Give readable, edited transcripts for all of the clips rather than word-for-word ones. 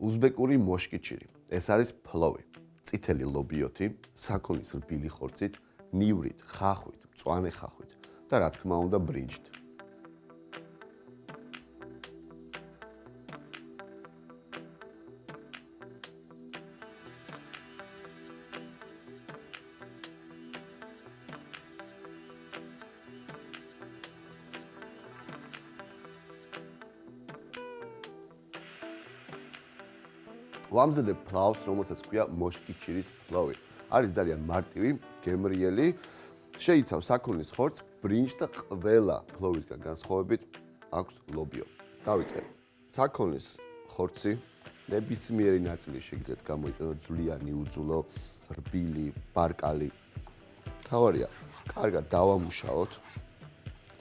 უზბეკური მოშკიჩირი. ეს არის ფლოვი, წითელი ლობიოთი, საქონლის რბილი ხორცით, ნივრით, ხახვით, მწვანე ხახვით და რა თქმა უნდა ბრინჯით. ვამზადებ ფლავს, რომელსაც ქვია მოშკიჩირის ფლოვი. არის ძალიან მარტივი, გემრიელი, შეიცავს საქონლის ხორცს, ბრინჯს და ყველა ფლოვისგან განსხვავებით აქვს ლობიო. დავიწყებ. საქონლის ხორცი ნებისმიერი ნაწილი შეგიძლიათ გამოიყენოთ ძვლიანი, უძულო, რბილი, ბარკალი. თავარია, კარგად დავამუშავოთ.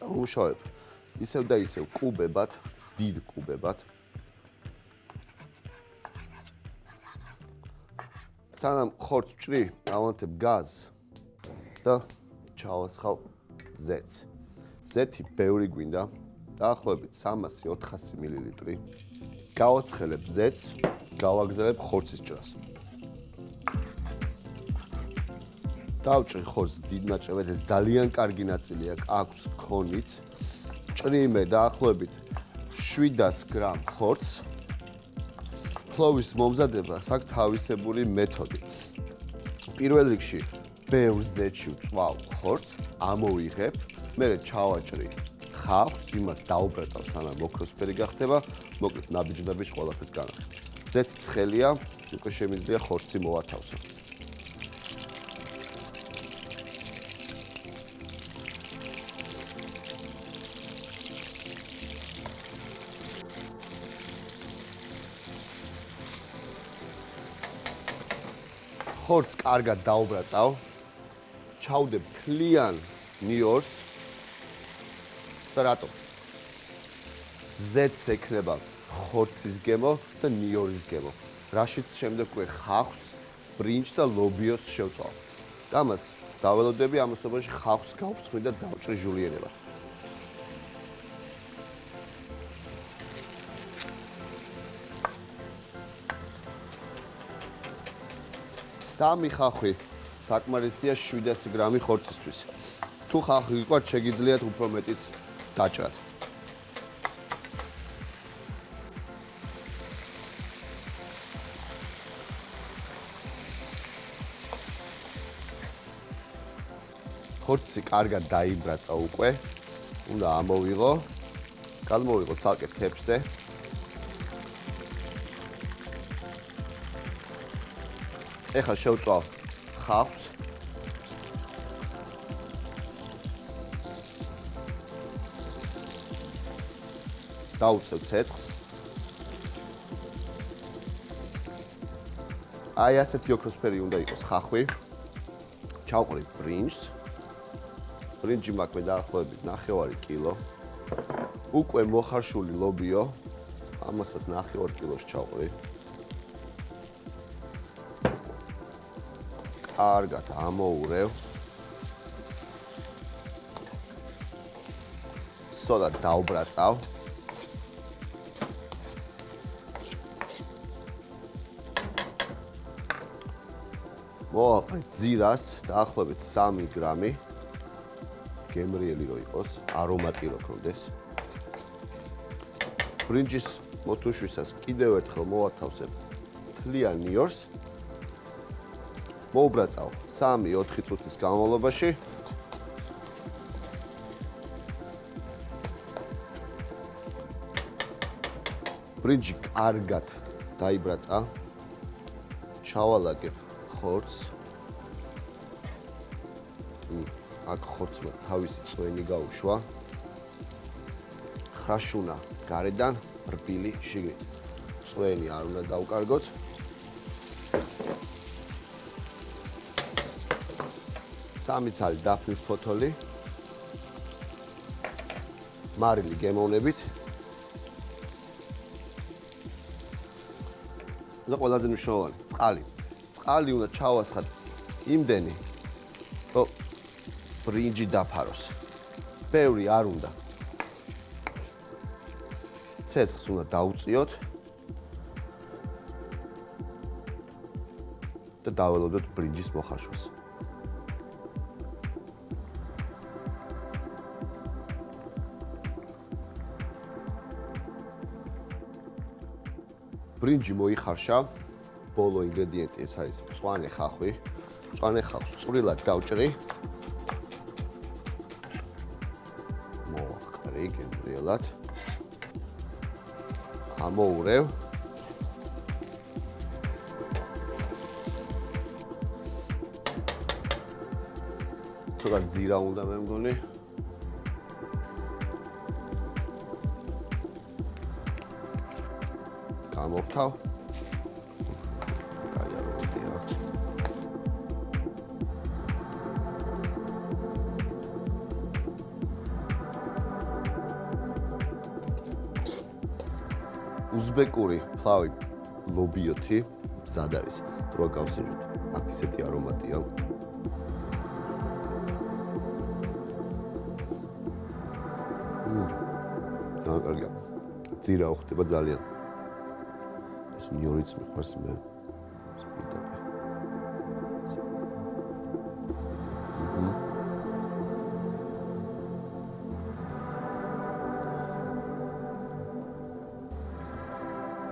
დავამუშავებ ისევ და ისევ კუბებად, დიდ კუბებად. სანამ ხორცს ვჭრი, ავანთებ გაზს და ჩავასხავ ზეთს. ზეთი ბევრი გვინდა, დაახლოებით 300-400 მl. გავაცხელებ ზეთს, გავაგზავნებ ხორცის ჭრას. დავჭრი ხორცს დიდ ნაჭრებად, ეს ძალიან კარგი ნაწილია, აქვს ქონით. ვჭრი მე დაახლოებით 700 გრამ ხორცს. ფლოვის მომზადებას აქვს თავისებური მეთოდი. პირველ რიგში ბევრ ზეთში ვწვავ ხორცს, ამოვიღებ, მერე ჩავაჭრი ხახვს, იმას დავბრაწავ სანამ მოქროსფერი გახდება, მოკლედ ნაბიჯ-ნაბიჯ ყველაფერს განახებ. ზეთი ცხელია, უკვე შემიძლია ხორცი მოვათავსო. ხორცს კარგად დავბრაწავ, ჩავდებ თლიან ნიორს და რატო? ზეთს ექნება ხორცის გემო და ნიორის გემო. რაშიც შემდეგ უკვე ხახვს, ბრინჯს და ლობიოს შევწავ. ამას დაველოდები, ამასობაში ხახვს გავწყვი და დავჭრი ჟულიანებად. სამი ხახვი საკმარისია 700 გრამი ხორცისთვის. თუ ხახვი გიყვართ, შეგიძლიათ უფრო მეტიც დაჭრათ. ხორცი კარგად დაიბრაცა უკვე. უნდა ამოვიღო. გადმოვიღო ცალკე თეფშზე. ეხლა შევწვალ ხახვს. დავუწევ ცეცხლს. აი ასეთი ოქროსფერი უნდა იყოს ხახვი. ჩავყრი ბრინჯს. ბრინჯი მაქვს დაახლოებით 9 კილო. უკვე მოხარშული ლობიო. ამასაც 9 კილოს ჩავყრი. კარგად ამოურევ. სოდა დავბრაწავ. მოვაყრე ძირას დაახლოებით 3 გრამი. გემრიელი რო იყოს, არომატი რო ქონდეს. ბრინჯის მოთუშვისას კიდევ ერთხელ მოვათავსებ თლიან ნიორს. მოვბრაწავ 3-4 წუთის განმავლობაში. ბრინჯი კარგად დაიბრაცა. ჩავალაგებ ხორცს. აქ ხორცმა თავისი წვენი გაუშვა. ხრაშუნა გარედან, რბილი შიგნით. წვენი არ უნდა დავკარგოთ. სამი ცალი დაფნის ფოთოლი. მარილი გემოვნებით. და ყველაზე მნიშვნელოვანი, წყალი. წყალი უნდა ჩავასხათ იმდენი, რომ ბრინჯი დაფაროს. ბევრი არ უნდა. ცეცხლს უნდა დაუწიოთ. და დაველოდოთ ბრინჯის მოხარშვას. ბრინჯი მოიხარშა, ბოლო ინგრედიენტი ეს არის მწვანე ხახვი. მწვანე ხახვს წვრილად დავჭრი. მოვახკარი გემრიელად. ამოურევ. ცოტა ძირა უნდა მე მგონი. გამოვთავ. კაი არ ვიდია. უზბეკური ფლავი ლობიოთი მზად არის. თუ გავსინჯოთ, აქ ისეთი არომატია. კარგია. ძირა ხდება ძალიან. ეს ნიორიც მიყვარს მე. სპიტაპი.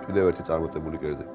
კიდევ ერთი წარმოტებული კერძი.